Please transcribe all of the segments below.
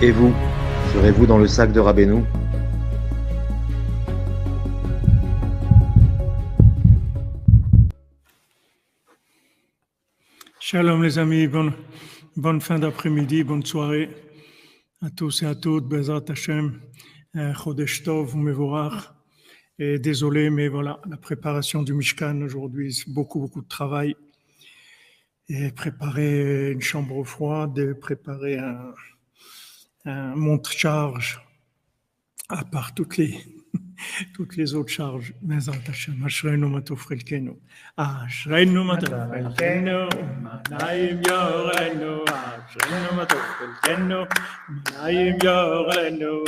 Et vous, serez-vous dans le sac de Rabbeinu? Shalom les amis, bonne fin d'après-midi, bonne soirée à tous et à toutes, Bezrat Hashem, Chodesh Tov, Mevorach. Et désolé, mais voilà, la préparation du Mishkan aujourd'hui, c'est beaucoup de travail. Et préparer une chambre froide, préparer un monte-charge, à part toutes les autres charges. Bezrat Hashem, Ashreinu Matov Chelkenu. Ashreinu Matov Chelkenu, Manayim Yorenu, Ashreinu Matov Chelkenu, Manayim Yorenu,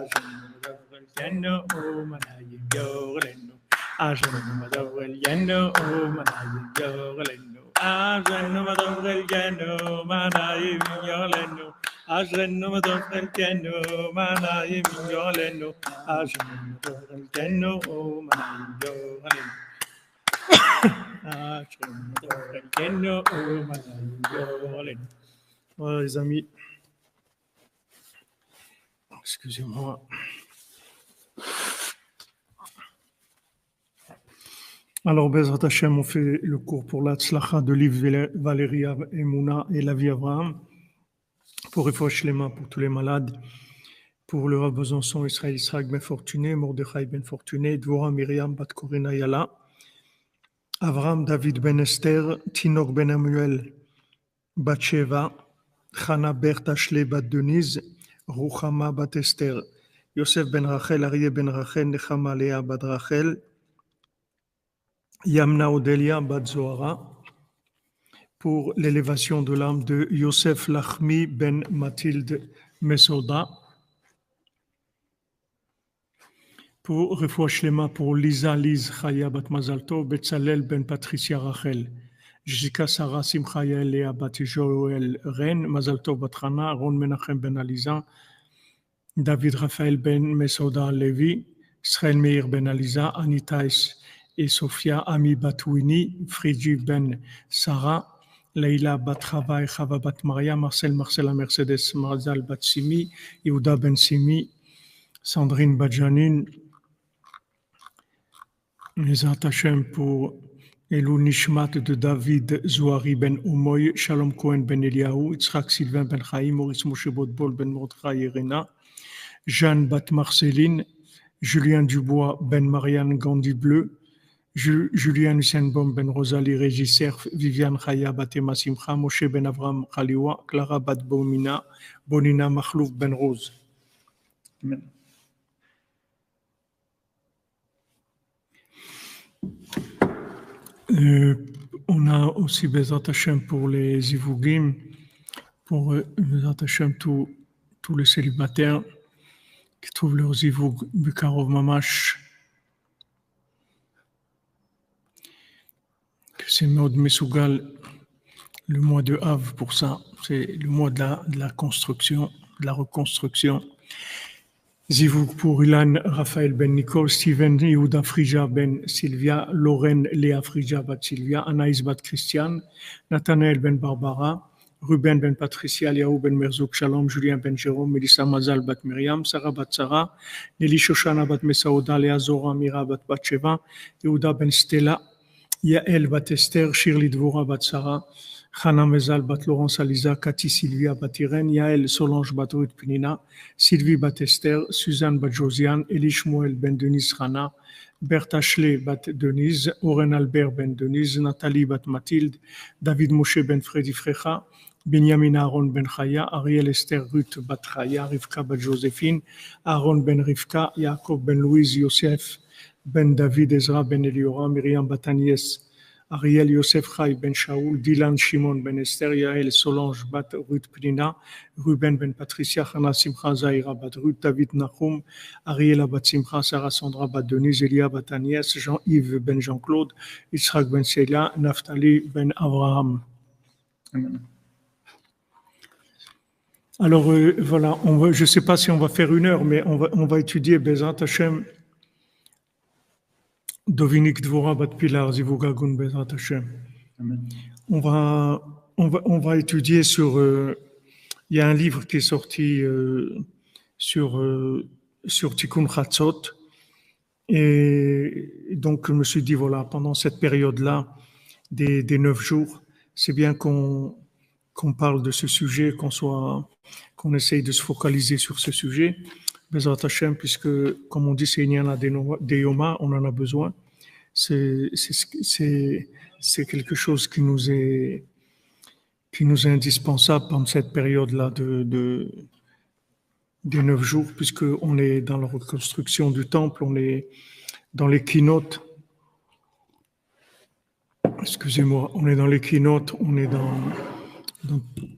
Ashreinu Manayim Yorenu, Ashreinu Matov Chelkenu, Manayim Yorenu, Ashreinu Matov Chelkenu, Manayim Yorenu. Ashreinu Matov Chelkenu, Manayim Yorenu, Ashreinu Matov Chelkenu, Manayim Yorenu, Ashreinu Matov Chelkenu, Manayim Yorenu. Voilà les amis, excusez-moi. Alors, Bezrat Hashem, on fait le cours pour la tzlacha de Liv Valérie Emouna et la vie Abraham. Pour Refouach Lema, pour tous les malades, pour le Rav Besançon, Israël Israël Ben Fortuné, Mordechai Ben Fortuné, Dvorah Myriam Bat Korina Yala, Avram David Ben Esther, Tinok Ben Amuel Bat Sheva, Chana Bertha Ashle Bat Denise, Ruchama Bat Esther, Yosef Ben Rachel, Arié Ben Rachel, Nechama Lea Bat Rachel, Yamna Odelia Bat Zohara, pour l'élévation de l'âme de Yosef Lachmi Ben Mathilde Mesoda, pour Refouach Lema pour Lisa Liz Chaya Bat Mazalto, Betzalel Ben Patricia Rachel, Jessica Sarah Simcha Yael Lea Bat Joël Ren, Mazalto Bat Hana, Ron Menachem Ben Aliza, David Raphaël Ben Mesoda Levi, Israël Meir Ben Aliza, Anitaïs et Sophia Ami Batouini, Fridi Ben Sarah, Leila Bat Chava et Chava Bat Maria, Marcela Mercedes Marzal Bat Simi, Yehuda Ben Simi, Sandrine Bat Janine, Bezrat Hashem pour Elou Nishmat de David Zouari Ben Oumoy, Shalom Cohen Ben Eliaou, Yitzhak Sylvain Ben Chaim, Maurice Moshe Botbol Ben Mordechai Irena, Jeanne Bat Marceline, Julien Dubois Ben Marianne Gandhi Bleu, Julien Hussenbaum Ben Rosalie Régisseur, Viviane Chaya Batema Simcha, Moshe Ben Avram Khaliwa, Clara Bat Bonina Makhlouf Ben Rose. Amen. On a aussi Bezrat Hashem pour les Zivugim, pour Bezrat Hashem tous les célibataires qui trouvent leur Zivug Bukarov Mamash. C'est Maud Mesougal, le mois de Av pour ça, c'est le mois de la construction, de la reconstruction. Zivug pour Ilan Raphaël Ben Nicole, Steven Yehuda Frija Ben Sylvia, Lorraine Léa Frija Bat Sylvia, Anaïs Bat Christiane, Nathanaël Ben Barbara, Ruben Ben Patricia, Liaou Ben Merzouk Shalom, Julien Ben Jérôme, Melissa Mazal Bat Myriam, Sarah Bat Sarah, Nelly Shoshana Bat Mesaouda, Léa Zora Mira Bat Batsheva, Yehuda Ben Stella, Yael Bat Esther, Shirley Dvora Bat Sarah, Chana Mezal Bat Laurence Aliza, Cathy Sylvia Bat Irène, Yael Solange Bat Ruth Pinina, Sylvie Bat Esther, Suzanne Bat Josiane, Elie Shmuel Ben Denise Chana, Bertha Schley Bat Denise, Oren Albert Ben Denise, Nathalie Bat Mathilde, David Moshe Ben Freddy Frecha, Benjamin Aaron Ben Chaya, Ariel Esther Ruth Bat Chaya, Rivka Bat Joséphine, Aaron Ben Rivka, Yaakov Ben Louise Yosef, Ben David Ezra Ben Eliora, Myriam Bat Agnès, Ariel Yosef Chai Ben Shaoul, Dylan Shimon Ben Esther, Yael Solange Bat Ruth Pnina, Ruben Ben Patricia, Chana Simcha Zahira Bat Ruth, David Nahum, Ariela Bat Simcha, Sarah Sandra Bat Denise, Elia Bat Agnès, Jean-Yves Ben Jean-Claude, Yitzhak Ben Sheila, Naftali Ben Abraham. Amen. Alors voilà, je ne sais pas si on va faire 1 heure, mais on va étudier Bezrat Hashem, Dovinik Dvora Bat Pilar Zivugagun Bezrat Hashem. On va étudier sur il y a un livre qui est sorti sur Tikkun Chatzot. Et donc, je me suis dit, voilà, pendant cette période-là, des 9 jours, c'est bien qu'on parle de ce sujet, qu'on essaye de se focaliser sur ce sujet. Bezrat Hashem, puisque, comme on dit, c'est Inyana Deyoma, on en a besoin. C'est quelque chose qui nous est indispensable pendant cette période-là des 9 jours, puisqu'on est dans la reconstruction du temple, on est dans les keynotes. Excusez-moi, on est dans les keynotes, on est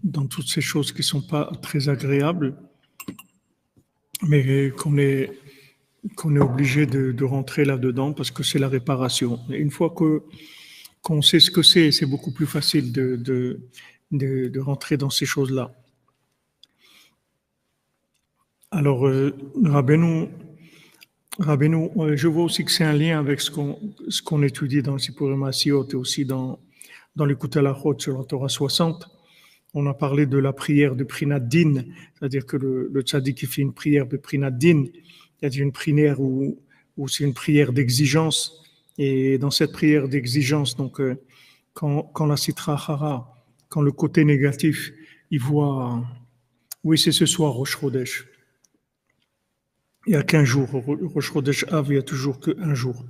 dans toutes ces choses qui ne sont pas très agréables, mais qu'on est obligé de rentrer là-dedans parce que c'est la réparation. Et une fois qu'on sait ce que c'est beaucoup plus facile de rentrer dans ces choses-là. Alors, Rabbeinu, je vois aussi que c'est un lien avec ce qu'on étudie dans le Sipurim Asiot et aussi dans l'écoute à la Chod sur la Torah 60. On a parlé de la prière de Prinat Din, c'est-à-dire que le tzaddik qui fait une prière de Prinat Din, c'est-à-dire une prière où c'est une prière d'exigence. Et dans cette prière d'exigence, donc, quand la Sitra Hara, quand le côté négatif, il voit, oui, c'est ce soir, Rosh Chodesh. Il y a qu'un jour. Rosh Chodesh Av, il n'y a toujours qu'un jour.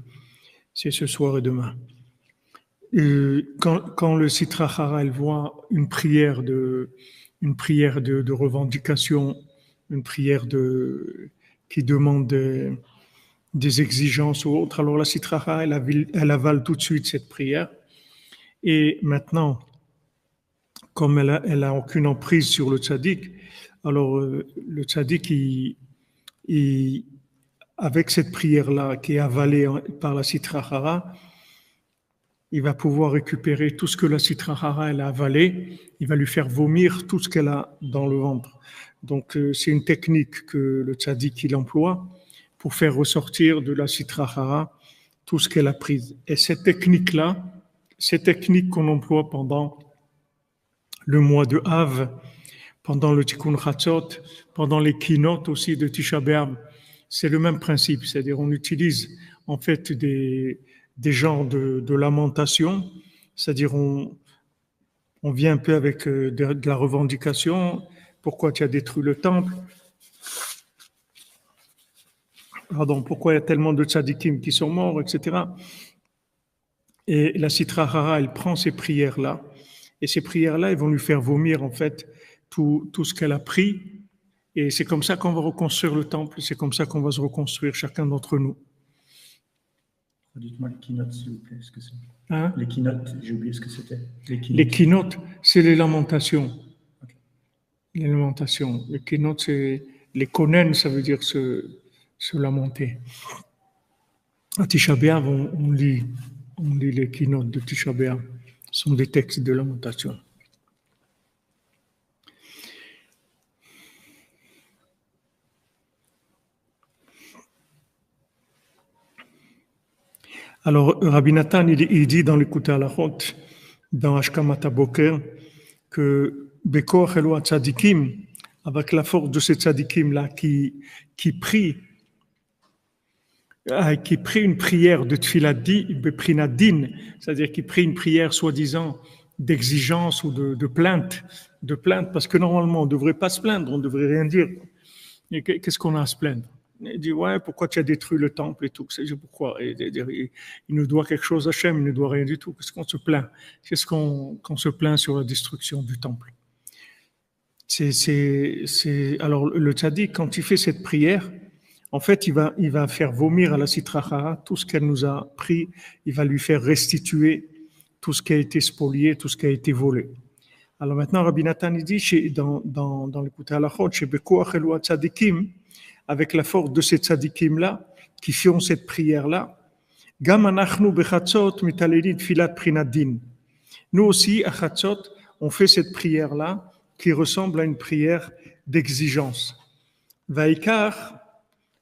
C'est ce soir et demain. Et quand le Sitra Hara, elle voit une prière de revendication, une prière qui demande des exigences ou autres, alors la Sitra Hara, elle avale tout de suite cette prière. Et maintenant, comme elle a aucune emprise sur le tzaddik, alors le tzaddik, avec cette prière-là qui est avalée par la Sitra Hara, il va pouvoir récupérer tout ce que la Sitra Hara elle a avalé, il va lui faire vomir tout ce qu'elle a dans le ventre. Donc c'est une technique que le tzaddik il emploie pour faire ressortir de la Sitra Hara tout ce qu'elle a pris. Et cette technique-là, cette technique qu'on emploie pendant le mois de Av, pendant le Tikkun Chatzot, pendant les keynotes aussi de Tisha B'Av, c'est le même principe, c'est-à-dire on utilise en fait des genres de lamentation, c'est-à-dire on vient un peu avec de la revendication, pourquoi tu as détruit le temple, pardon, pourquoi il y a tellement de tzadikim qui sont morts, etc. Et la Sitra Hara, elle prend ces prières-là, et ces prières-là, elles vont lui faire vomir en fait tout ce qu'elle a pris, et c'est comme ça qu'on va reconstruire le temple, c'est comme ça qu'on va se reconstruire chacun d'entre nous. Dites-moi les keynotes, s'il vous plaît, ce que c'est. Hein? Les keynotes, j'ai oublié ce que c'était. Les keynotes, c'est les lamentations. Okay. Les lamentations. Les keynotes, c'est les konen, ça veut dire se lamenter. À Tisha B'Av, on lit les keynotes de Tisha B'Av. Ce sont des textes de lamentation. Alors, Rabbi Nathan, il dit dans l'écoute à la Chot, dans Ashkamat Boker, que Bekoach Elo Tzadikim, avec la force de ces tzadikim-là qui prie une prière de Tfilat Prinat Din, c'est-à-dire qui prie une prière soi-disant d'exigence ou de plainte, parce que normalement on ne devrait pas se plaindre, on ne devrait rien dire. Et qu'est-ce qu'on a à se plaindre? Il dit, ouais, pourquoi tu as détruit le temple et tout? Pourquoi? Il nous doit quelque chose à Hachem, il ne doit rien du tout. Qu'est-ce qu'on se plaint? Qu'est-ce qu'on se plaint sur la destruction du temple? Alors, le tzaddik, quand il fait cette prière, en fait, il va faire vomir à la Sitra Hara tout ce qu'elle nous a pris, il va lui faire restituer tout ce qui a été spolié, tout ce qui a été volé. Alors maintenant, Rabbi Nathan il dit, dans l'écoute à la Chod, chez Bekoach Elo Tzadikim, avec la force de ces tzadikim-là, qui font cette prière-là, Gam anachnu bechatzot mitalelit filat prinat din. Nous aussi, à Chatzot, on fait cette prière-là, qui ressemble à une prière d'exigence. Vaikar,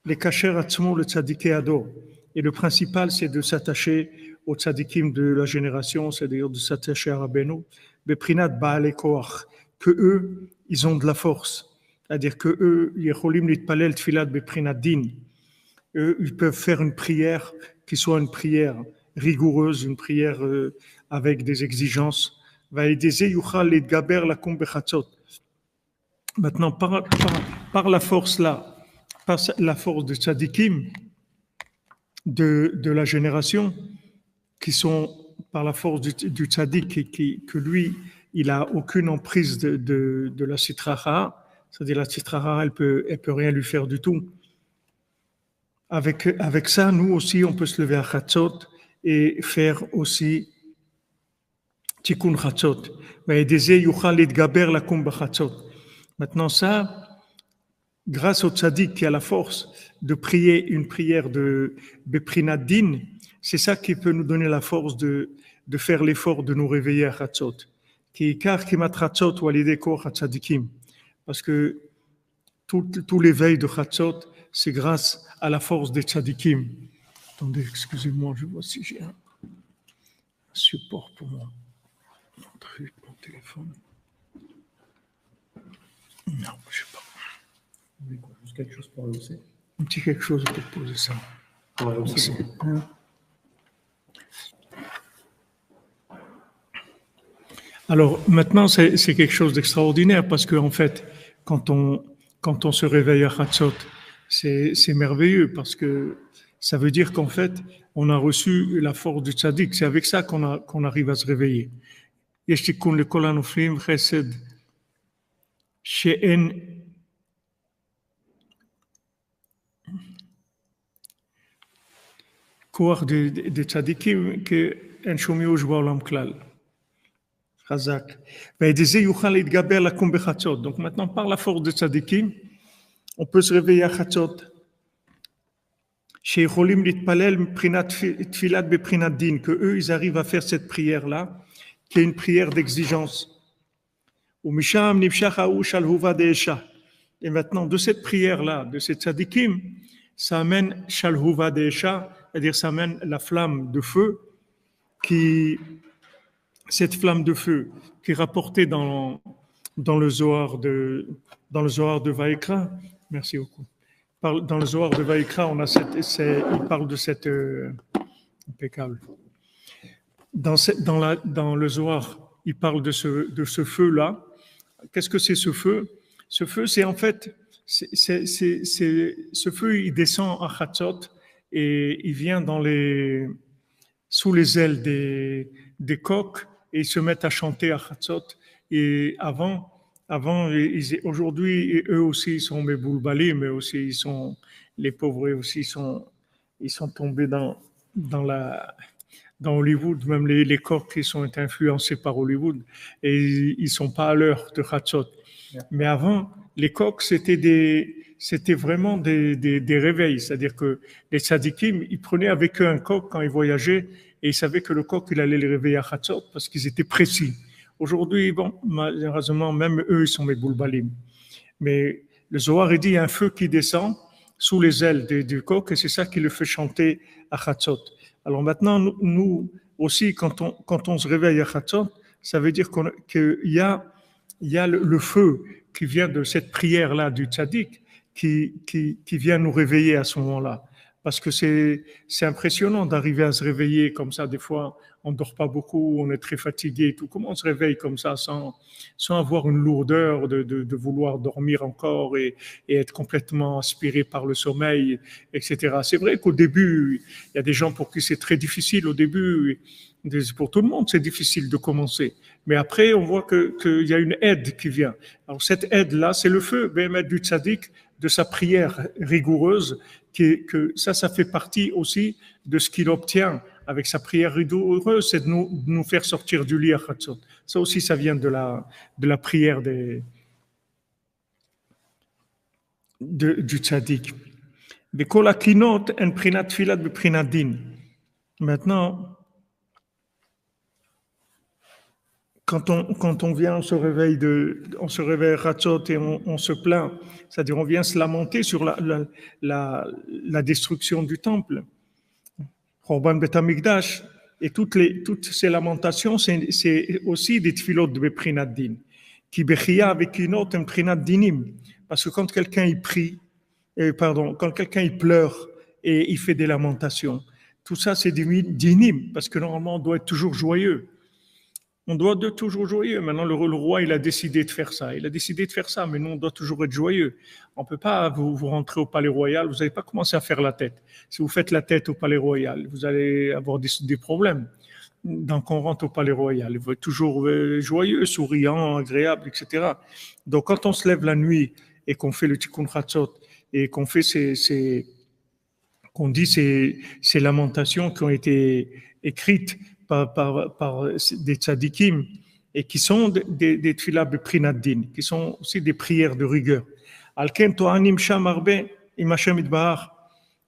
les kacher atzmo le tzadiké ado. Et le principal, c'est de s'attacher aux tzadikim de la génération, c'est-à-dire de s'attacher à Rabbeinu, beprinat baale koach, que eux, ils ont de la force. C'est-à-dire que eux, Yecholim litpalel tfilat beprinat din. Eux, ils peuvent faire une prière qui soit une prière rigoureuse, une prière avec des exigences. Maintenant, par la force là, par la force de tzadikim, de la génération, qui sont par la force du tzaddik, que lui, il n'a aucune emprise de la sitraha, c'est-à-dire la sitraha, elle peut rien lui faire du tout. Avec ça, nous aussi, on peut se lever à Chatzot et faire aussi Tikkun Chatzot. Maintenant, ça, grâce au tzaddik qui a la force de prier une prière de Beprinat Din, c'est ça qui peut nous donner la force de faire l'effort de nous réveiller à Chatzot. Parce que tout l'éveil de Chatzot, c'est grâce à la force des tzadikim. Attendez, excusez-moi, je vois si j'ai un support pour mon téléphone. Non, je sais pas. Juste quelque chose pour rehausser. Un petit quelque chose pour poser ça. Ouais, aussi. Alors maintenant, c'est quelque chose d'extraordinaire parce qu'en fait, quand on se réveille à Chatzot, c'est merveilleux parce que ça veut dire qu'en fait, on a reçu la force du tzaddik. C'est avec ça qu'on arrive à se réveiller. יש תיקון לכל הנופלים חסד שאין כוח דצדיקים כאין שום ייאוש בעולם כלל. חזק. ועל זה יוכל להתגבר לקום בחצות. Donc maintenant, par la force de tzadikim, on peut se réveiller à חצות. שיכולים להתפלל מבחינת תפילת בבחינת דין, que eux, ils arrivent à faire cette prière-là, qui est une prière d'exigence. Et maintenant, de cette prière-là, de cette tzadikim, ça amène Shalhuva Deesha, c'est-à-dire ça amène la flamme de feu, cette flamme de feu qui est rapportée dans le Zohar de Vaïkra. Merci beaucoup. Dans le Zohar de Vaïkra, il parle de cette impeccable. Dans le Zohar, il parle de ce feu-là. Qu'est-ce que c'est ce feu? Ce feu, c'est en fait, ce feu, il descend à Chatzot et il vient sous les ailes des coqs et ils se mettent à chanter à Chatzot. Et aujourd'hui, eux aussi, ils sont Meboulbali, mais aussi les pauvres aussi, ils sont tombés dans Hollywood, même les coqs qui sont influencés par Hollywood, et ils sont pas à l'heure de Chatzot. Mais avant, les coqs, c'était vraiment des réveils, c'est-à-dire que les tzadikim, ils prenaient avec eux un coq quand ils voyageaient, et ils savaient que le coq, il allait les réveiller à Chatzot, parce qu'ils étaient précis. Aujourd'hui, bon, malheureusement, même eux, ils sont mes boulbalim. Mais le Zohar, il dit, il y a un feu qui descend sous les ailes du coq, et c'est ça qui le fait chanter à Chatzot. Alors maintenant, nous aussi, quand on se réveille à Chatzot, ça veut dire qu'il y a le feu qui vient de cette prière-là du tzaddik qui vient nous réveiller à ce moment-là. Parce que c'est impressionnant d'arriver à se réveiller comme ça. Des fois, on ne dort pas beaucoup, on est très fatigué et tout. Comment on se réveille comme ça sans avoir une lourdeur de vouloir dormir encore et être complètement aspiré par le sommeil, etc. C'est vrai qu'au début, il y a des gens pour qui c'est très difficile. Au début, pour tout le monde, c'est difficile de commencer. Mais après, on voit qu'il y a une aide qui vient. Alors cette aide-là, c'est le feu, Béhémet du tzaddik, de sa prière rigoureuse, que ça fait partie aussi de ce qu'il obtient avec sa prière rigoureuse, c'est de nous faire sortir du lit à Chatzot. Ça aussi, ça vient de la prière du tzaddik. Maintenant, quand on vient, on se réveille à Chatzot et on se plaint, c'est-à-dire on vient se lamenter sur la destruction du temple. Khorban Bet Hamikdash, et toutes ces lamentations, c'est aussi des tfilot de Beprinat Din. Ki bechia vekinot em prinat dinim. Parce que quand quelqu'un il prie, quand quelqu'un il pleure et il fait des lamentations, tout ça c'est des dinim, parce que normalement on doit être toujours joyeux. On doit être toujours joyeux. Maintenant, le roi, il a décidé de faire ça. Il a décidé de faire ça, mais nous, on doit toujours être joyeux. On ne peut pas vous rentrer au palais royal, vous n'allez pas commencer à faire la tête. Si vous faites la tête au palais royal, vous allez avoir des problèmes. Donc, on rentre au palais royal. Il faut être toujours joyeux, souriant, agréable, etc. Donc, quand on se lève la nuit et qu'on fait le tikkun chatzot et qu'on fait qu'on dit ces lamentations qui ont été écrites par des tzadikim et qui sont des tfilah beprinad-din, qui sont aussi des prières de rigueur. Alken to'anim sham arbe im Hashem itbarach.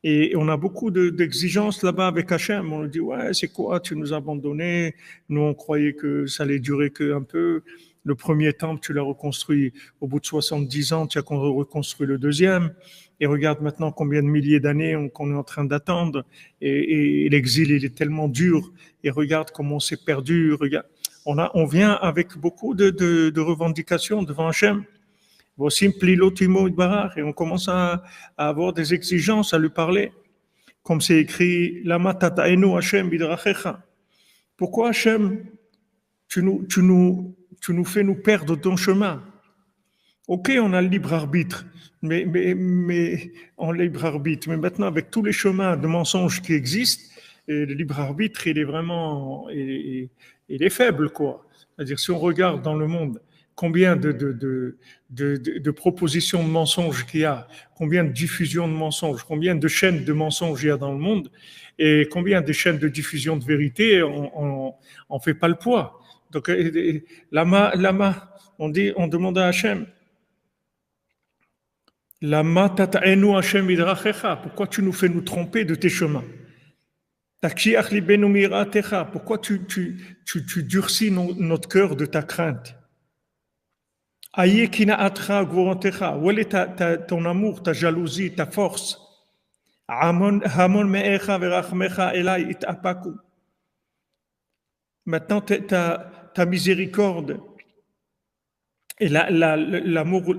Et on a beaucoup d'exigences là-bas avec Hachem. On dit, ouais, c'est quoi, tu nous as abandonnés. Nous, on croyait que ça allait durer qu'un peu. Le premier temple, tu l'as reconstruit. Au bout de 70 ans, tu as reconstruit le deuxième. Et regarde maintenant combien de milliers d'années qu'on est en train d'attendre. Et l'exil, il est tellement dur. Et regarde comment on s'est perdu. Regarde. On vient avec beaucoup de revendications devant Hachem. Et on commence à avoir des exigences, à lui parler. Comme c'est écrit, Lama tata'enu Hashem bidrachecha. Pourquoi Hachem, tu nous fais nous perdre ton chemin? Ok, on a le libre arbitre, mais on libre arbitre. Mais maintenant, avec tous les chemins de mensonges qui existent, le libre arbitre, il est vraiment, il est faible, quoi. C'est-à-dire, si on regarde dans le monde, combien de propositions de mensonges qu'il y a, combien de diffusions de mensonges, combien de chaînes de mensonges il y a dans le monde, et combien de chaînes de diffusion de vérité, on fait pas le poids. Donc, lama, on demande à Hachem, lama tata'enu Hachem idrachecha, pourquoi tu nous fais nous tromper de tes chemins? Pourquoi tu durcis notre cœur de ta crainte? Où est ton amour, ta jalousie, ta force? Maintenant, ta miséricorde et l'amour,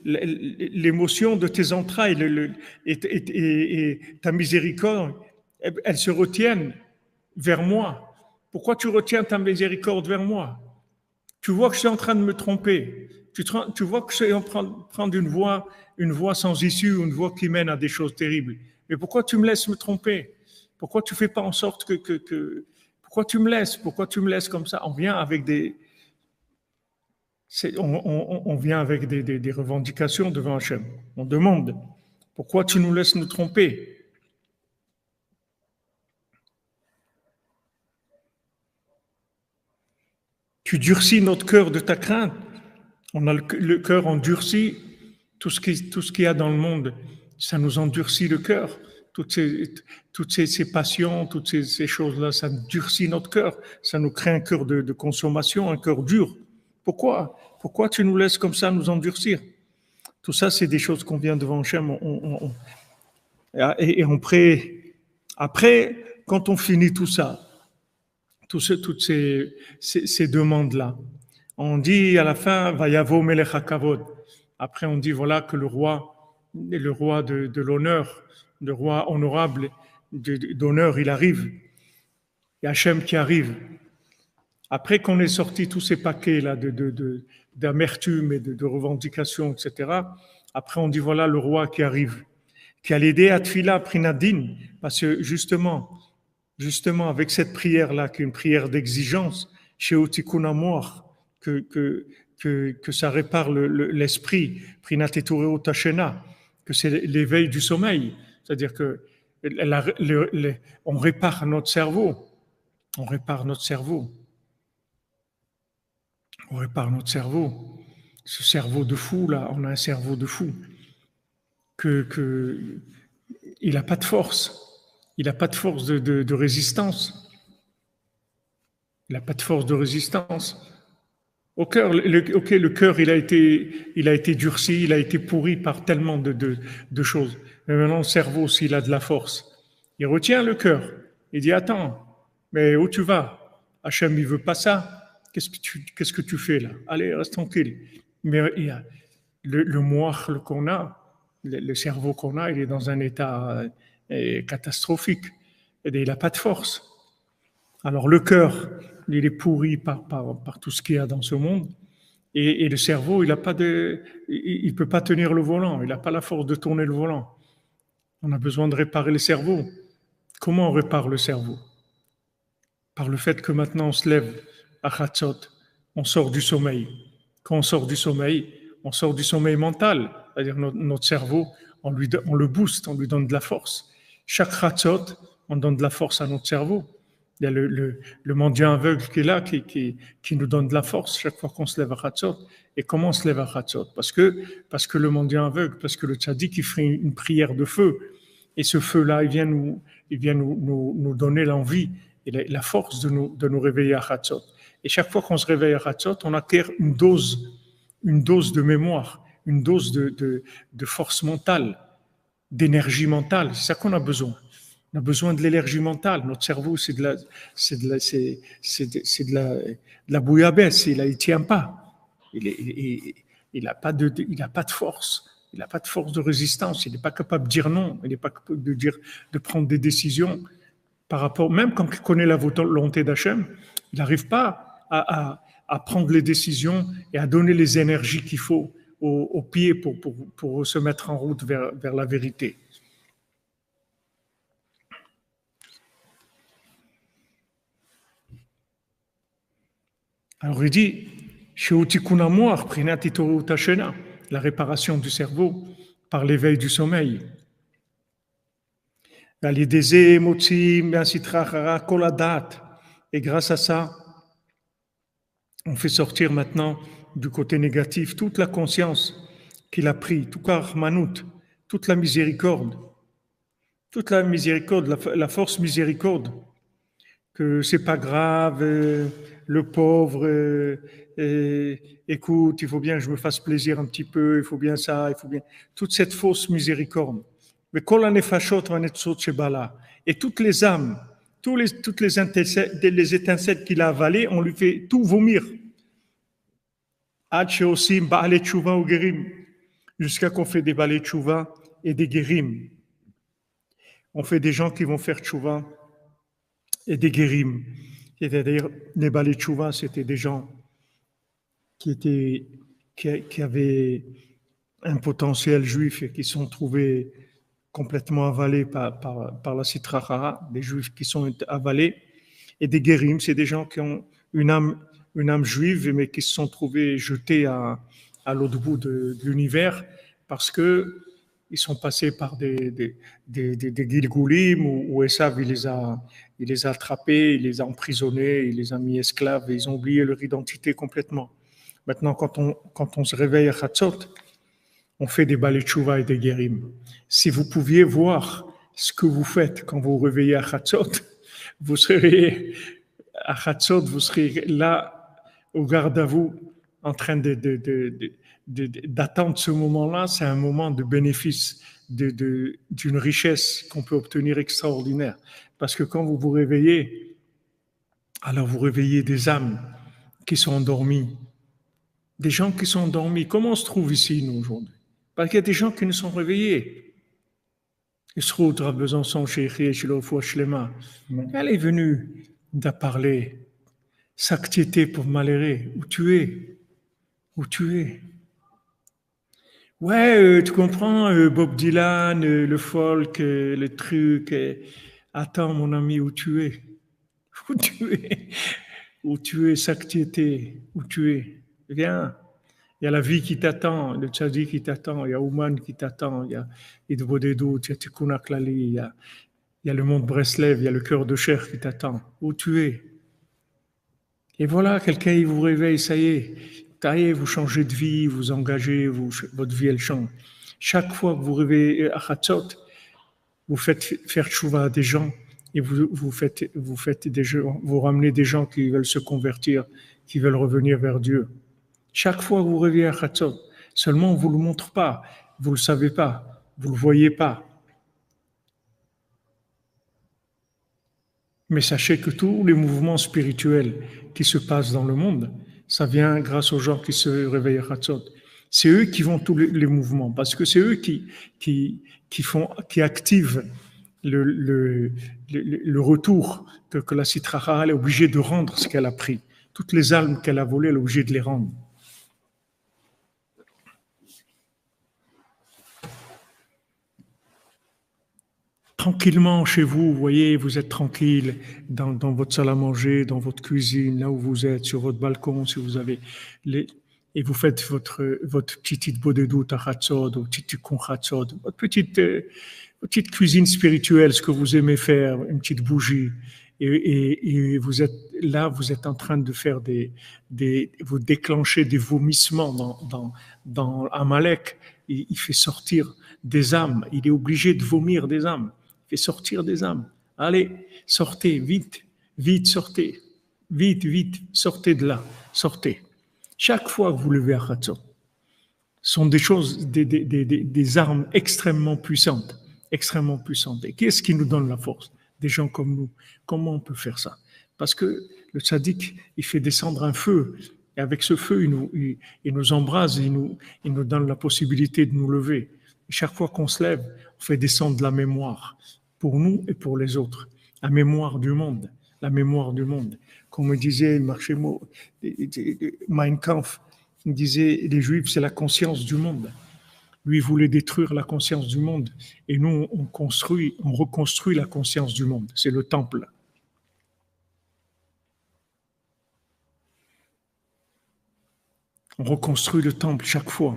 l'émotion de tes entrailles et ta miséricorde, elles se retiennent vers moi. Pourquoi tu retiens ta miséricorde vers moi? Tu vois que je suis en train de me tromper. Tu vois que je suis en train de prendre une voie sans issue, une voie qui mène à des choses terribles. Mais pourquoi tu me laisses me tromper? Pourquoi tu fais pas en sorte pourquoi tu me laisses? Pourquoi tu me laisses comme ça? On vient avec des revendications devant Hachem. On demande, pourquoi tu nous laisses nous tromper? Tu durcis notre cœur de ta crainte. On a le cœur endurci. Tout ce qu'il y a dans le monde, ça nous endurcit le cœur. Toutes ces passions, toutes ces choses-là, ça durcit notre cœur. Ça nous crée un cœur de consommation, un cœur dur. Pourquoi? Pourquoi tu nous laisses comme ça nous endurcir? Tout ça, c'est des choses qu'on vient devant Hachem. Et on prie. Après, quand on finit tout ça, toutes ces demandes-là, on dit à la fin, Vayavo Melech HaKavod. Après, on dit voilà que le roi de l'honneur, le roi honorable d'honneur, il arrive. Il y a Hachem qui arrive. Après qu'on ait sorti tous ces paquets-là d'amertume et de revendications, etc., après on dit voilà le roi qui arrive, qui a l'aider à Tfila Prinadin, parce que justement, avec cette prière-là, qui est une prière d'exigence, chez Otikun Amoach, que ça répare l'esprit, Prinatetureo Tashena, que c'est l'éveil du sommeil. C'est-à-dire que on répare notre cerveau. On répare notre cerveau. On répare notre cerveau. Ce cerveau de fou, là, on a un cerveau de fou. Il n'a pas de force. Il n'a pas de force de résistance. Il n'a pas de force de résistance. Au cœur, le cœur, il a été durci, il a été pourri par tellement de choses. Mais maintenant, le cerveau, s'il a de la force, il retient le cœur. Il dit, attends, mais où tu vas? Hachem, il veut pas ça. qu'est-ce que tu fais là? Allez, reste tranquille. Mais il y a le moach qu'on a, le cerveau qu'on a, il est dans un état catastrophique. Et il n'a pas de force. Alors le cœur, il est pourri par tout ce qu'il y a dans ce monde. Et le cerveau, il peut pas tenir le volant. Il n'a pas la force de tourner le volant. On a besoin de réparer le cerveau. Comment on répare le cerveau? Par le fait que maintenant on se lève à Khatsot, on sort du sommeil. Quand on sort du sommeil mental, c'est-à-dire notre cerveau, on le booste, on lui donne de la force. Chaque Khatsot, on donne de la force à notre cerveau. Il y a le mendiant aveugle qui est là, qui nous donne de la force chaque fois qu'on se lève à Khatsot. Et comment on se lève à Khatsot? Parce que le mendiant aveugle, parce que le tzaddik, il fait une prière de feu. Et ce feu-là, il vient nous donner l'envie et la force de nous réveiller à Khatsot. Et chaque fois qu'on se réveille à Khatsot, on acquiert une dose de mémoire, une dose de force mentale, d'énergie mentale. C'est ça qu'on a besoin. On a besoin de l'énergie mentale. Notre cerveau, c'est de la bouillabaisse. Il ne tient pas. Il n'a pas de force. Il n'a pas de force de résistance. Il n'est pas capable de dire non. Il n'est pas capable de prendre des décisions par rapport, même quand il connaît la volonté d'Hachem, il n'arrive pas à prendre les décisions et à donner les énergies qu'il faut au pied pour se mettre en route vers la vérité. Alors il dit, la réparation du cerveau par l'éveil du sommeil. Et grâce à ça, on fait sortir maintenant du côté négatif toute la conscience qu'il a pris, toute la miséricorde, la force miséricorde, que c'est pas grave, le pauvre, écoute, il faut bien que je me fasse plaisir un petit peu, il faut bien ça, il faut bien toute cette fausse miséricorde. Mais et toutes les âmes, toutes les étincelles qu'il a avalées, on lui fait tout vomir. Jusqu'à qu'on fait des balais tchouva et des guérim. On fait des gens qui vont faire tchouva et des guérim. C'est-à-dire, les balais tchouva, c'était des gens qui avaient un potentiel juif et qui sont trouvés complètement avalés par la Sitra Achra, des juifs qui sont avalés, et des guérim, c'est des gens qui ont une âme juive, mais qui se sont trouvés jetés à l'autre bout de l'univers parce que ils sont passés par des Gilgoulim où Esav il les a attrapés, il les a emprisonnés, il les a mis esclaves et ils ont oublié leur identité complètement. Maintenant, quand on se réveille à Chatzot, on fait des balais tchouva et des guérim. Si vous pouviez voir ce que vous faites quand vous vous réveillez à Chatzot, vous serez à Chatzot, vous serez là, au garde à vous, en train d'attendre ce moment-là. C'est un moment de bénéfice, d'une richesse qu'on peut obtenir extraordinaire. Parce que quand vous vous réveillez, alors vous réveillez des âmes qui sont endormies, des gens qui sont endormis. Comment on se trouve ici, nous, aujourd'hui? Parce qu'il y a des gens qui ne sont réveillés. Yisrout Rav Besançon, Sheikh Shiloh Shlema, elle est venue de parler. S'actiété pour malheureux. Où tu es? Où tu es? Ouais, tu comprends, Bob Dylan, le folk, le truc. Attends, mon ami, où tu es? Où tu es? Où tu es, S'actiété? Où tu es? Viens. Il y a la vie qui t'attend, le tzaddik qui t'attend, il y a Ouman qui t'attend, il y a Idvodedut, il y a Tikkun HaKlali, il y a le monde Breslev, il y a le cœur de Cher qui t'attend. Où tu es? Et voilà, quelqu'un il vous réveille, ça y est, vous changez de vie, vous engagez, votre vie elle change. Chaque fois que vous réveillez à Chatzot, vous faites faire tchouva à des gens et vous ramenez des gens qui veulent se convertir, qui veulent revenir vers Dieu. Chaque fois que vous réveillez à Chatzot, seulement on ne vous le montre pas, vous ne le savez pas, vous ne le voyez pas. Mais sachez que tous les mouvements spirituels qui se passent dans le monde, ça vient grâce aux gens qui se réveillent à Hatzot. C'est eux qui font tous les mouvements, parce que c'est eux qui activent le retour que la Sitra est obligée de rendre ce qu'elle a pris. Toutes les âmes qu'elle a volées, elle est obligée de les rendre. Tranquillement chez vous, vous voyez, vous êtes tranquille dans votre salle à manger, dans votre cuisine, là où vous êtes, sur votre balcon, si vous avez et vous faites votre petite bodedut à Hatzot, ou petit tikun Hatzot, votre petite cuisine spirituelle, ce que vous aimez faire, une petite bougie, et vous êtes là, vous êtes en train de faire vous déclenchez des vomissements dans Amalek. Il fait sortir des âmes. Il est obligé de vomir des âmes. Il fait sortir des âmes. Allez, sortez, vite, vite, sortez. Vite, vite, sortez de là, sortez. Chaque fois que vous levez à Hatzot, sont des choses, des armes extrêmement puissantes. Extrêmement puissantes. Et qu'est-ce qui nous donne la force? Des gens comme nous. Comment on peut faire ça? Parce que le tzaddik, il fait descendre un feu. Et avec ce feu, il nous embrase, il nous donne la possibilité de nous lever. Et chaque fois qu'on se lève, on fait descendre la mémoire pour nous et pour les autres. La mémoire du monde. La mémoire du monde. Comme disait Mein Kampf, il disait les Juifs, c'est la conscience du monde. Lui voulait détruire la conscience du monde. Et nous, on reconstruit la conscience du monde. C'est le temple. On reconstruit le temple chaque fois.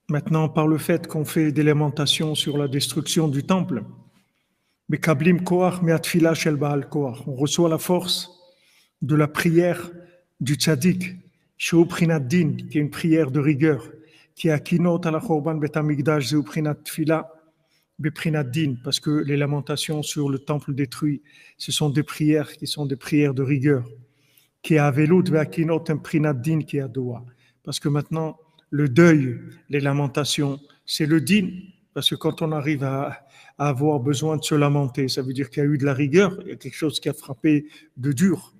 Maintenant, par le fait qu'on fait des lamentations sur la destruction du temple, on reçoit la force de la prière du tzaddik, qui est une prière de rigueur, qui est akinot ala chorban bet hamikdash zeu prinat tfila beprinat din, parce que les lamentations sur le temple détruit, ce sont des prières qui sont des prières de rigueur, qui est avelut ve akinot un prinat din qui est adoa, parce que maintenant le deuil, les lamentations, c'est le din, parce que quand on arrive à avoir besoin de se lamenter, ça veut dire qu'il y a eu de la rigueur, il y a quelque chose qui a frappé de dur.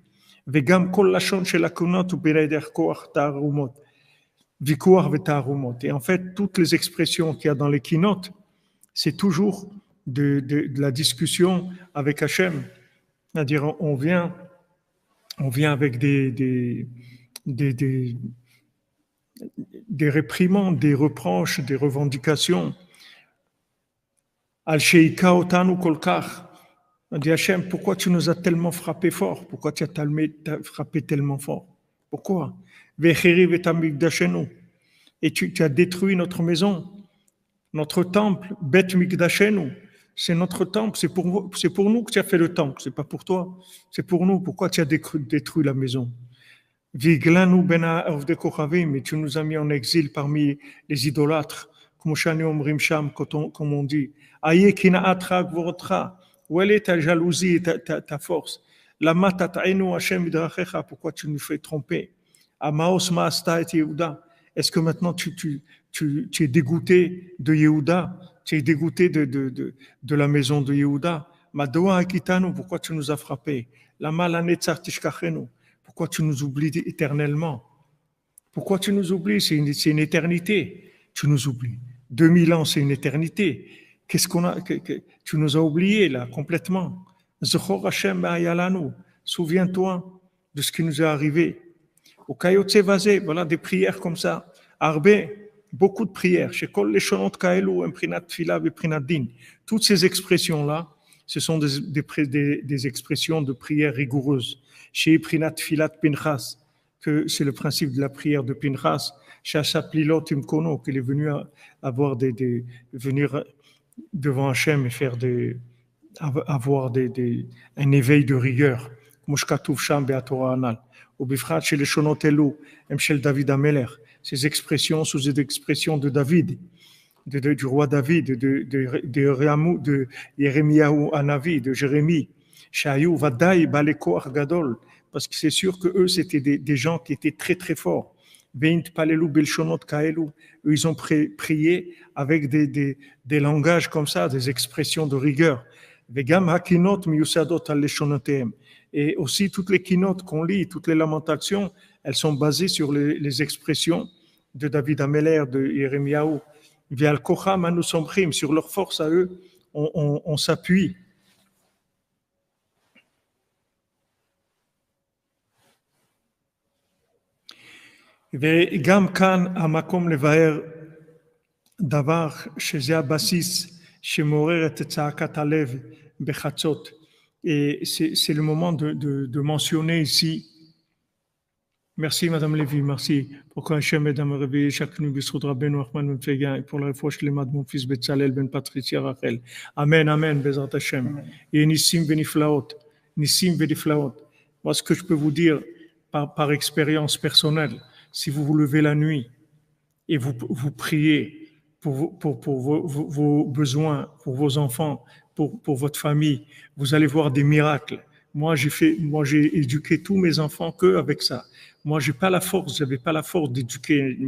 Vegam kol lashon shel akunot u bereder koach ta'arumot. Et en fait, toutes les expressions qu'il y a dans les keynotes, c'est toujours de la discussion avec Hachem. C'est-à-dire, on vient avec des réprimandes, des reproches, des revendications. Al-Sheika otanu kolkar. On dit Hachem, pourquoi tu nous as tellement frappé fort? Pourquoi tu as frappé tellement fort? Pourquoi? Et tu as détruit notre maison, notre temple, Bet Mikdashenu. C'est notre temple, c'est pour nous que tu as fait le temple, c'est pas pour toi, c'est pour nous. Pourquoi tu as détruit la maison? Viglanu bena avde kochavim, et tu nous as mis en exil parmi les idolâtres, comme on dit. Aye kina'atra gvorotra. Où est ta jalousie et ta force? Lama tat'ainu Hashem idrachecha. Pourquoi tu nous fais tromper? Amaos ma'asta et Yehuda. Est-ce que maintenant tu es dégoûté de Yehuda? Tu es dégoûté de la maison de Yehuda? Madoa akitanu. Pourquoi tu nous as frappés? Lama lanetzar tishkachenu. Pourquoi tu nous oublies éternellement? Pourquoi tu nous oublies? C'est une éternité. Tu nous oublies. 2000 ans, c'est une éternité. Qu'est-ce qu'on a? Tu nous as oubliés là complètement. Zechor Hashem ba'ayalanu. Souviens-toi de ce qui nous est arrivé. Au Kayotse Vazé, voilà des prières comme ça. Arbe, beaucoup de prières. Chez Kol Leshonot Kaelu, Imprinat Tfila, Beprinat Din. Toutes ces expressions-là, ce sont des expressions de prières rigoureuses. Chez Imprinat Tfilat Pinchas, que c'est le principe de la prière de Pinchas. Chez Asaplilot Imkono, qu'il est venu avoir venir devant Hachem et faire avoir un éveil de rigueur. Moshkatouf Sham Be'atora Anal. Au Bifrat chez les Shonotelu, Mshel David Ameler. Ces expressions sont des expressions de David, du roi David, de Yeremiyahu Anavi, de Jérémie. Shayu Vadaï Balekoach Gadol. Parce que c'est sûr que eux, c'était des gens qui étaient très très forts. Veint palelu belshonot kaelu. Ils ont prié avec des langages comme ça, des expressions de rigueur. Vegam hakinot miusadot al leshonotehem. Et aussi toutes les kinotes qu'on lit, toutes les lamentations, elles sont basées sur les expressions de David Ameller, de Yirmiyahu. Vial kocham anu sombrim, sur leur force à eux, on s'appuie. וגם כאן המקום לבאר דבר שזה הבסיס שמעורר את צעקת הלב בחצות. Et c'est le moment de mentionner ici. Merci Madame Lévy, merci. Pourquoi Hachem aide à me réveiller chaque nuit, Bissoud Rabbeinu Achman Ben Fegan, et pour la réfouche Shlema de mon fils Betzalel Ben Patricia Rachel. Amen, Amen, Bezrat Hachem. Et Nissim Beniflaot, Nissim Beniflaot. Moi, ce que je peux vous dire par expérience personnelle, si vous vous levez la nuit et vous priez pour vos besoins, pour vos enfants, pour votre famille, vous allez voir des miracles. Moi, j'ai éduqué tous mes enfants qu'avec ça. Moi, j'avais pas la force d'éduquer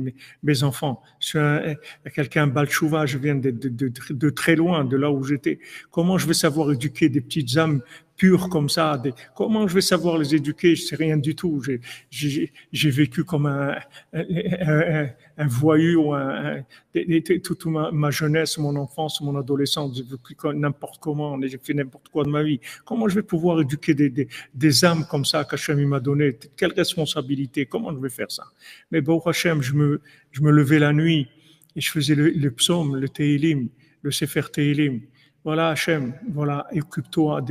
mes enfants. Je suis quelqu'un balchouva, je viens de très loin, de là où j'étais. Comment je vais savoir éduquer des petites âmes pures comme ça? Comment je vais savoir les éduquer? Je sais rien du tout. J'ai vécu comme un voyou, toute ma jeunesse, mon enfance, mon adolescence. J'ai vécu n'importe comment, j'ai fait n'importe quoi de ma vie. Comment je vais pouvoir éduquer des âmes comme ça qu'Hachem m'a donné? Quelle responsabilité? Comment je vais faire ça? Mais bon, Hachem, je me levais la nuit et je faisais le psaume, le Tehillim, le Sefer Tehillim. Voilà, Hachem, voilà, occupe-toi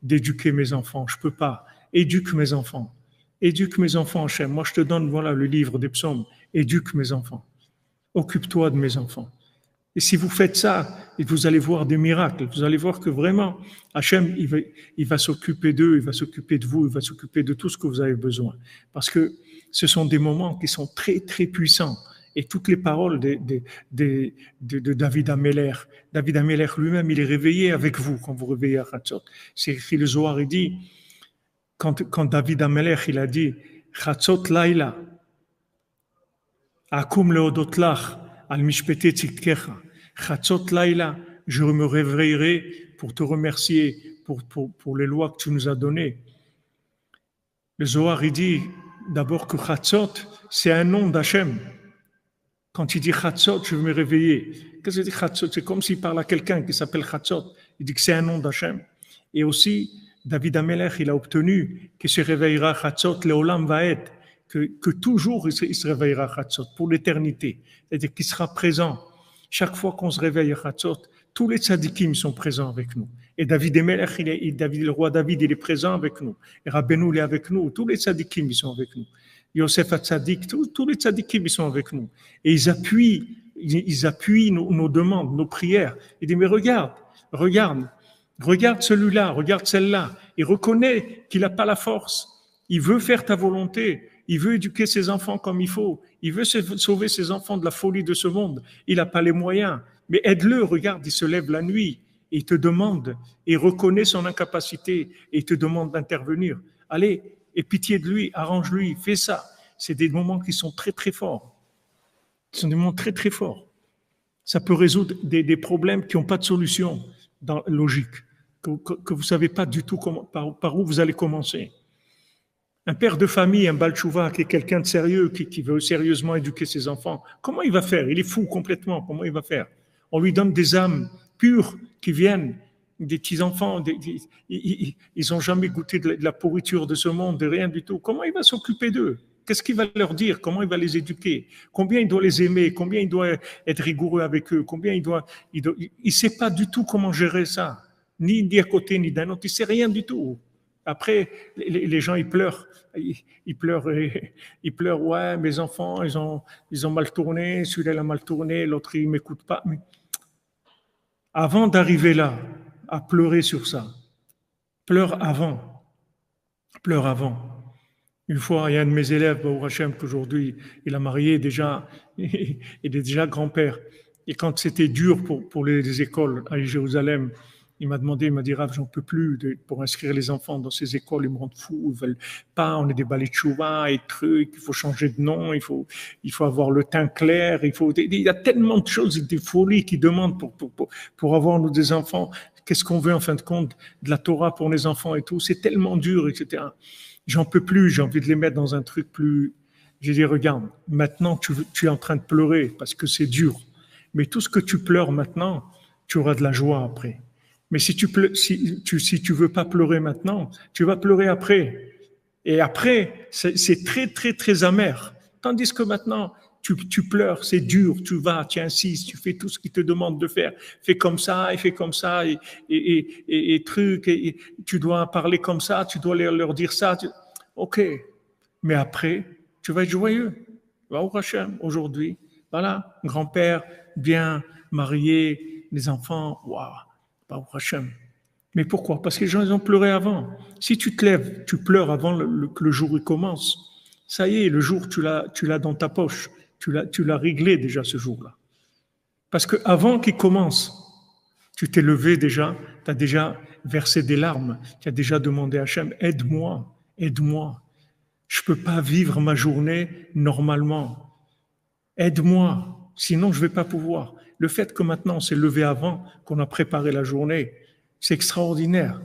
d'éduquer mes enfants. Je peux pas. Éduque mes enfants. Éduque mes enfants, Hachem. Moi, je te donne, voilà, le livre des psaumes. Éduque mes enfants. Occupe-toi de mes enfants. Et si vous faites ça, vous allez voir des miracles. Vous allez voir que vraiment, Hachem, il va s'occuper d'eux, il va s'occuper de vous, il va s'occuper de tout ce que vous avez besoin. Parce que ce sont des moments qui sont très, très puissants. Et toutes les paroles de David Ameller. David Ameller lui-même, il est réveillé avec vous quand vous réveillez à Chatzot. C'est écrit le Zohar, il dit, quand David Ameller, il a dit, Chatzot Laila, Akum leodot lach, al mishpete tzidkecha. Chatzot Laila, je me réveillerai pour te remercier pour les lois que tu nous as données. Le Zohar, il dit d'abord que Chatzot, c'est un nom d'Hachem. Quand il dit Chatzot, je vais me réveiller. Qu'est-ce que c'est Chatzot? C'est comme s'il parle à quelqu'un qui s'appelle Chatzot. Il dit que c'est un nom d'Hachem. Et aussi, David Ameller, il a obtenu qu'il se réveillera Chatzot, Leolam Vaed, que toujours il se réveillera Chatzot, pour l'éternité. C'est-à-dire qu'il sera présent. Chaque fois qu'on se réveille à Chatzot, tous les tzadikim sont présents avec nous. Et David Ameller, le roi David, il est présent avec nous. Et Rabbeinu, il est avec nous. Tous les tzadikim, ils sont avec nous. Yosef Hatzadik, tous les tzadikim, ils sont avec nous. Et ils appuient nos demandes, nos prières. Ils disent, mais regarde celui-là, regarde celle-là. Il reconnaît qu'il n'a pas la force. Il veut faire ta volonté. Il veut éduquer ses enfants comme il faut. Il veut sauver ses enfants de la folie de ce monde. Il n'a pas les moyens. Mais aide-le, regarde, il se lève la nuit. Et il te demande, il reconnaît son incapacité. Et il te demande d'intervenir. Allez, aie pitié de lui, arrange-lui, fais ça. C'est des moments qui sont très, très forts. Ce sont des moments très, très forts. Ça peut résoudre des problèmes qui n'ont pas de solution logique, que vous ne savez pas du tout par où vous allez commencer. Un père de famille, un balchouva, qui est quelqu'un de sérieux, qui veut sérieusement éduquer ses enfants, comment il va faire? Il est fou complètement, comment il va faire? On lui donne des âmes pures qui viennent, des petits-enfants, ils n'ont jamais goûté de la pourriture de ce monde, de rien du tout. Comment il va s'occuper d'eux? Qu'est-ce qu'il va leur dire? Comment il va les éduquer? Combien il doit les aimer? Combien il doit être rigoureux avec eux? Combien il ne sait pas du tout comment gérer ça. Ni d'un côté, ni d'un autre. Il ne sait rien du tout. Après, les gens, ils pleurent. Ils pleurent, ouais, mes enfants, ils ont mal tourné, celui-là, il a mal tourné, l'autre, il ne m'écoute pas. Mais avant d'arriver là, à pleurer sur ça, pleure avant. Pleure avant. Une fois, il y a un de mes élèves, Baruch Hashem, qu'aujourd'hui, il a marié déjà, il est déjà grand-père. Et quand c'était dur pour les écoles à Jérusalem, il m'a demandé, il m'a dit, Rav, j'en peux plus pour inscrire les enfants dans ces écoles, ils me rendent fou, ils veulent pas, on est des balais de chouva et trucs, il faut changer de nom, il faut avoir le teint clair, il y a tellement de choses, des folies qui demandent pour avoir nous des enfants. Qu'est-ce qu'on veut en fin de compte de la Torah pour les enfants et tout, c'est tellement dur, etc. J'en peux plus, j'ai envie de les mettre dans un truc plus. J'ai dit, regarde, maintenant tu es en train de pleurer parce que c'est dur. Mais tout ce que tu pleures maintenant, tu auras de la joie après. Mais si tu veux pas pleurer maintenant, tu vas pleurer après. Et après, c'est très, très, très amer. Tandis que maintenant, tu pleures, c'est dur, tu insistes, tu fais tout ce qu'ils te demandent de faire. Fais comme ça, et fais comme ça, et truc, et tu dois parler comme ça, tu dois leur dire ça. Ok. Mais après, tu vas être joyeux. Au Hachem, aujourd'hui, voilà, grand-père, bien, marié, les enfants, waouh, au Hachem. Mais pourquoi? Parce que les gens, ils ont pleuré avant. Si tu te lèves, tu pleures avant que le jour il commence. Ça y est, le jour, tu l'as dans ta poche. Tu l'as réglé déjà ce jour-là. Parce que avant qu'il commence, tu t'es levé déjà, tu as déjà versé des larmes, tu as déjà demandé à Hachem, aide-moi, aide-moi. Je ne peux pas vivre ma journée normalement. Aide-moi, sinon je ne vais pas pouvoir. Le fait que maintenant on s'est levé avant, qu'on a préparé la journée, c'est extraordinaire.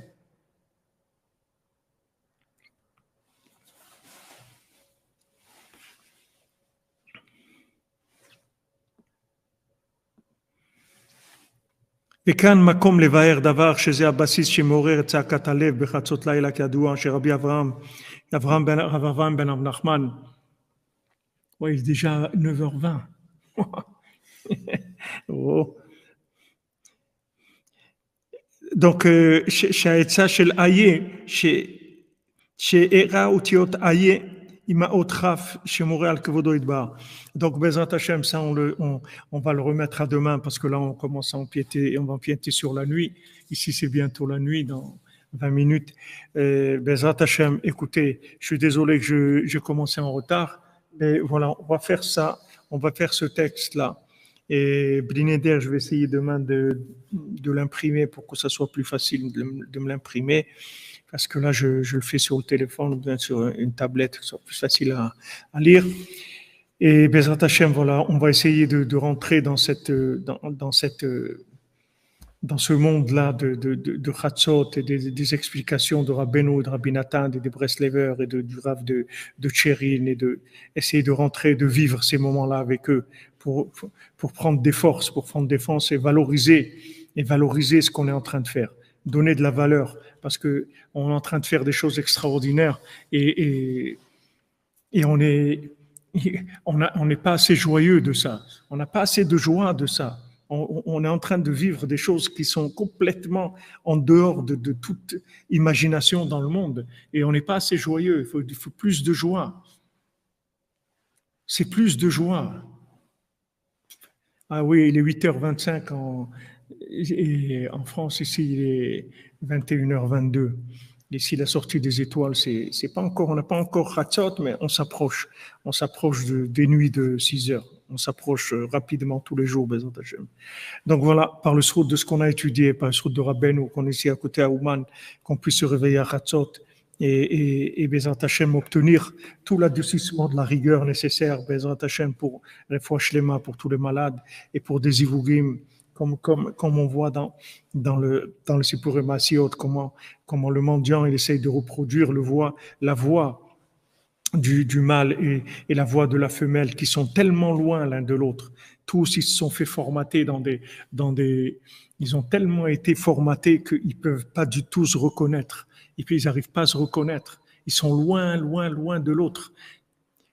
וכאן מקום לבאר דבר שזה הבסיס שמעורר את צעקת הלב בחצות לילה כידוע שרבי אברהם בן רב נחמן, ouais, il est déjà 9h20. Oh. Donc, שהעצה של איה, שהראה אותיות איה, עם האות כף שמורה על כבודו יתברך. Donc, Bezrat Hashem, ça, on va le remettre à demain parce que là, on commence à empiéter, on va empiéter sur la nuit. Ici, c'est bientôt la nuit, dans 20 minutes. Bezrat Hashem, écoutez, je suis désolé que je commençais en retard, mais voilà, on va faire ça, on va faire ce texte-là. Et Blinéder, je vais essayer demain de l'imprimer pour que ça soit plus facile de me l'imprimer. Parce que là, je le fais sur le téléphone ou bien sur une tablette, que ce soit plus facile à lire. Et Bezrat Hashem, voilà, on va essayer de rentrer dans ce monde-là de Chatzot et des explications de Rabbeinu, de Rabbi Nathan, des Breslever et du Rav de Tchérin et essayer de rentrer, de vivre ces moments-là avec eux pour prendre des forces, et valoriser ce qu'on est en train de faire. Donner de la valeur parce que on est en train de faire des choses extraordinaires et on n'est pas assez joyeux de ça. On n'a pas assez de joie de ça. On est en train de vivre des choses qui sont complètement en dehors de toute imagination dans le monde et on n'est pas assez joyeux. Il faut plus de joie. C'est plus de joie. Ah oui, il est 8h25 en France, ici il est 21h22. Ici la sortie des étoiles, c'est pas encore, on n'a pas encore Chatzot, mais on s'approche des nuits de 6h. On s'approche rapidement tous les jours, Bezrat Hashem. Donc voilà, par le srout de ce qu'on a étudié, par le srout de Rabbeinu, qu'on est ici à côté à Ouman, qu'on puisse se réveiller à Chatzot et Bezrat Hashem obtenir tout l'adoucissement de la rigueur nécessaire, Bezrat Hashem, pour Refoua Shlema, pour tous les malades et pour des Ivugim, comme on voit dans le Sipurim Masiot, comment le mendiant il essaye de reproduire la voix du mâle et la voix de la femelle qui sont tellement loin l'un de l'autre. Tous ils se sont fait formater ils ont tellement été formatés qu'ils peuvent pas du tout se reconnaître. Et puis ils n'arrivent pas à se reconnaître. Ils sont loin, loin, loin de l'autre.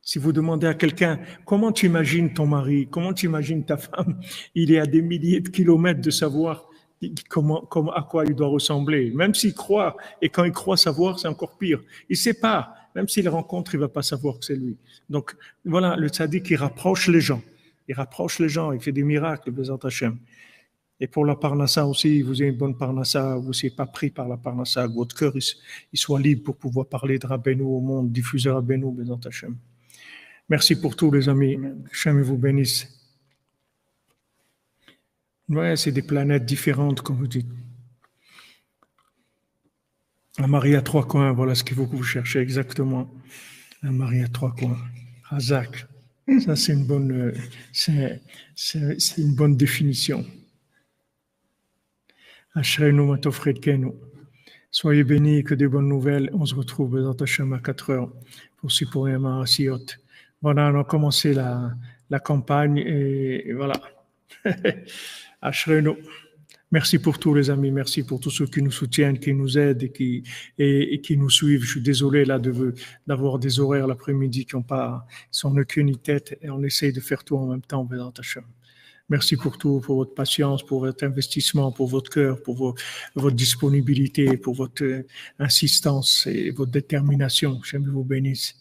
Si vous demandez à quelqu'un, comment tu imagines ton mari, comment tu imagines ta femme, il est à des milliers de kilomètres de savoir à quoi il doit ressembler. Même s'il croit, et quand il croit savoir, c'est encore pire. Il ne sait pas. Même s'il rencontre, il ne va pas savoir que c'est lui. Donc voilà, le tzaddik, il rapproche les gens. Il fait des miracles, Bezrat Hashem. Et pour la parnassa aussi, vous avez une bonne parnassa, vous ne soyez pas pris par la parnassa, que votre cœur il soit libre pour pouvoir parler de Rabbeinu au monde, diffuser Rabbeinu, Bezrat Hashem. Merci pour tout, les amis. Hashem vous bénisse. Ouais, c'est des planètes différentes, comme vous dites. Un mari à trois coins, voilà ce qu'il faut que vous cherchez exactement. Un mari à trois coins. Hazak. Ça, c'est une bonne définition. Ashrenu matofredkenu. Soyez bénis, que des bonnes nouvelles. On se retrouve dans Hashem à 4 heures pour Sipurim Marasiot. Voilà, on a commencé la campagne et voilà. Ashrenu. Merci pour tous les amis, merci pour tous ceux qui nous soutiennent, qui nous aident et qui nous suivent. Je suis désolé là d'avoir des horaires l'après-midi qui sont aucune ni tête et on essaye de faire tout en même temps. Merci pour tout, pour votre patience, pour votre investissement, pour votre cœur, pour votre disponibilité, pour votre insistance et votre détermination. J'aime vous bénisse.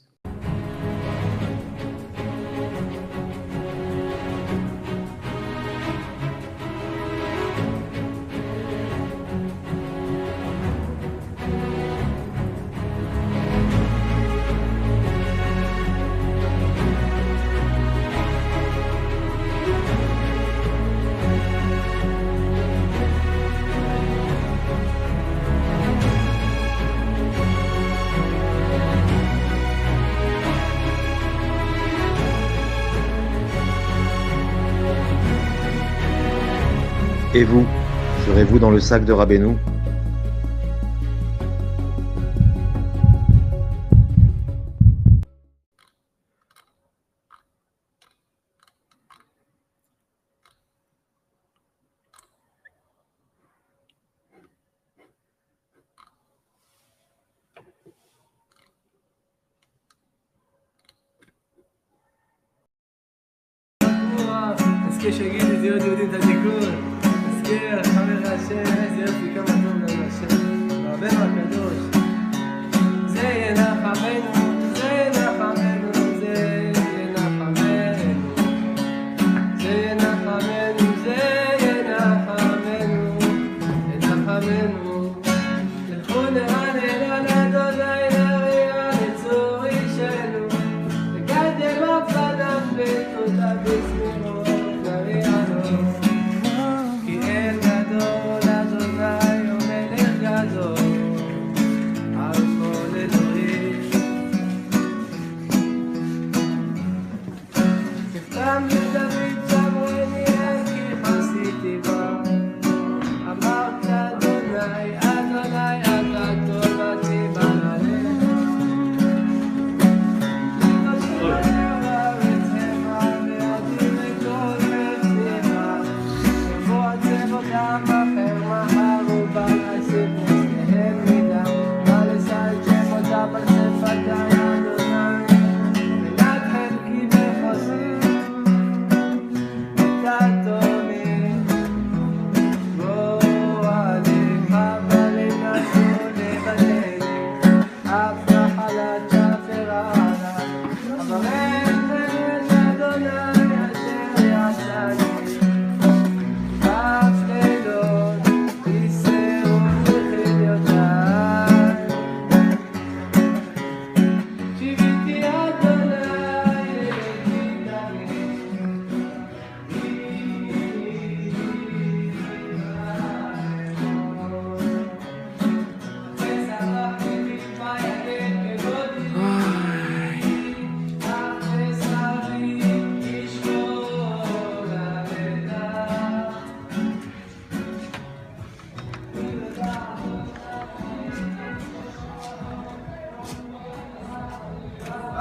Et vous, serez-vous dans le sac de Rabbeinu? נזכה שיגיד את להיות יהודים את התיקון, נזכה חבר השם, איזה יופי כמה טוב לנו השם, רבנו הקדוש, זה ינחמנו, זה ינחמנו, זה ינחמנו, זה ינחמנו, זה ינחמנו, ינחמנו, לכו נרנן על אדוני נריע לצור אישנו, וקדם הפניו ותודה בזמינו.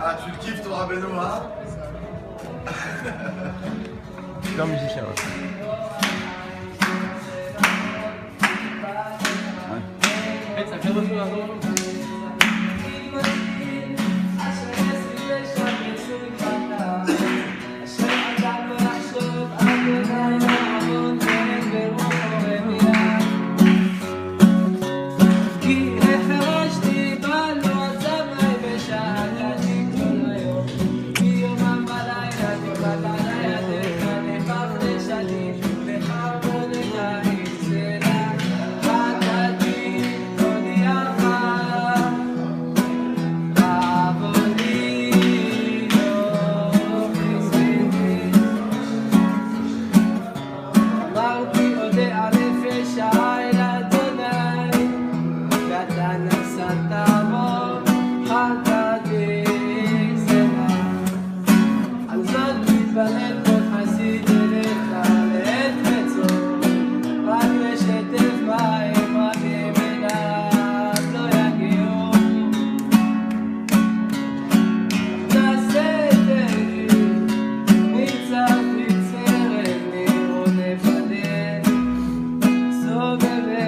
Ah, tu le kiffes ton Rabbeinu, hein? Je suis un musicien. Ouais. Ça fait refaire un autre. Bye. bébé.